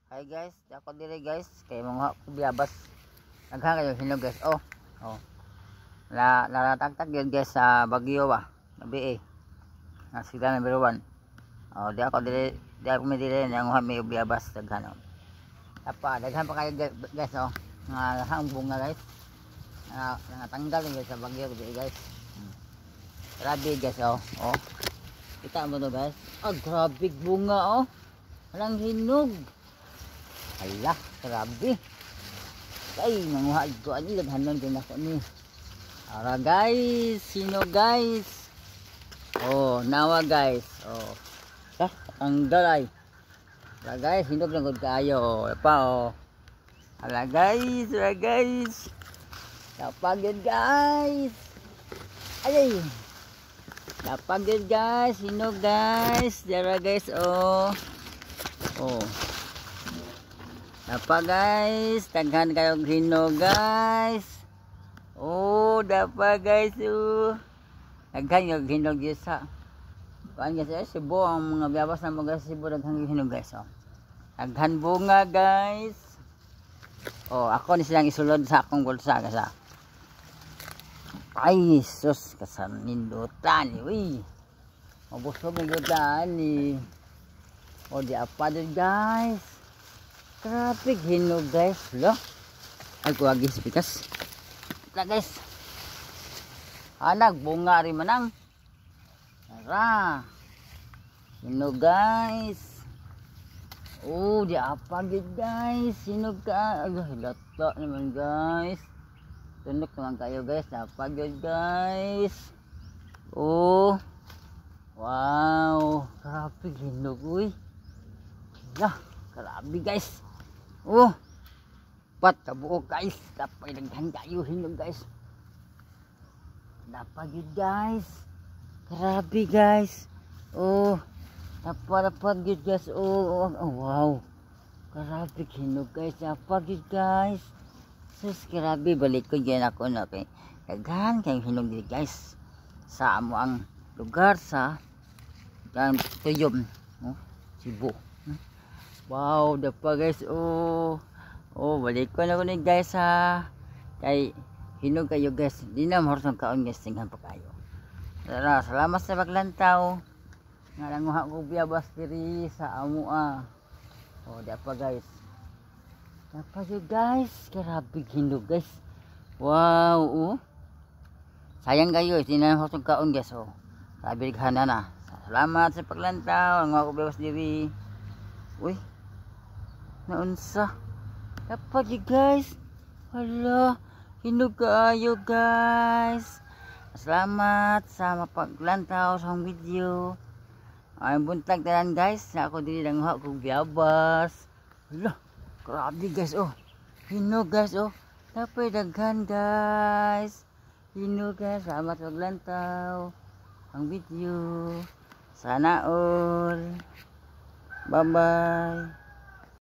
Hi guys, ako dire guys, kay mga kubiyabas. Naghan kayo hinog guys. Oh. Naratagtag yun guys sa Baguio ba. Gabi eh. Na sila number 1. Oh, di ako dire nang may ubiyabas daghan. Daghan pa kayo guys oh. Nga hambong na guys. Natanggal guys sa Baguio guys. Grabe guys oh. Oh. Kita mo to guys. Oh, grabe bunga oh. Walang hinog. Hala, grabe. Ay, nanguha ko ani daghanon din ako ni. Ara guys, sino guys? Oh, nawa guys. Oh. Ang dalay. Ara guys, hinog lang gud kayo. Pa oh. Hala guys, Napagod guys. Ay. Napagod guys, hinog guys. Dara guys oh. Oh. Dapa guys, taghan kayo hinog guys. Oh, dapa guys oh. Taghan yung hinog guys ha. Kuan guys, Cebu ang mga biyabas na mga Cebu daghan hinog guys oh. Taghan bunga guys. Oh, ako ni silang isulod sa akong bulsa guys ha. Ay, sus kasan nindutan ni uy. Mabusog nindutan ni. Oh, di apa din guys. Grabe hinog guys. Lo. Ay kuwagis pikas. Ito guys. Bunga rin manang. Tara. Hinog guys. Oh, di apa gid guys. Hinog ka. Ay, hilata naman guys. Tunok naman kayo guys. Apa gid guys. Oh. Wow. Grabe hinog uy. Lah, grabe guys. Oh, kabuo guys. Dapat daghan kayo hinog guys. Dapat yun guys. Grabe guys. Oh, dapat yun guys. Oh, wow. Grabe hinog guys. Dapat yun guys. Sus, grabe. Balik ko dyan ako na kay daghan kayong hinog din guys. Sa amo ang lugar sa Tuyom. Oh, Cebu. Wow, dapa guys. Oh, balik ko na ko ni guys ha. Kay hinog kayo guys. Di na mahorong kaon guys. Tingnan pa kayo. Salamat sa paglantaw. Nga nanguha ko biyabas diri sa amua. Oh, dapa guys. Dapa yun guys. Grabe hinog guys. Wow, oh. Sayang kayo. Di na mahorong kaon guys. Oh, sabi na na. Salamat sa paglantaw. Nanguha ko biyabas diri. Uy. Naunsa dapat yun guys. Hala, hinog kaayo guys. Salamat sa mapaglantaw sa video. Ay buntag tanan guys. Ako dili lang ha kog biyabas. Hala, grabe guys oh. Hinog guys oh. Dapat daghan guys. Hinog guys. Salamat sa paglantaw ang video. Sana all. Bye bye.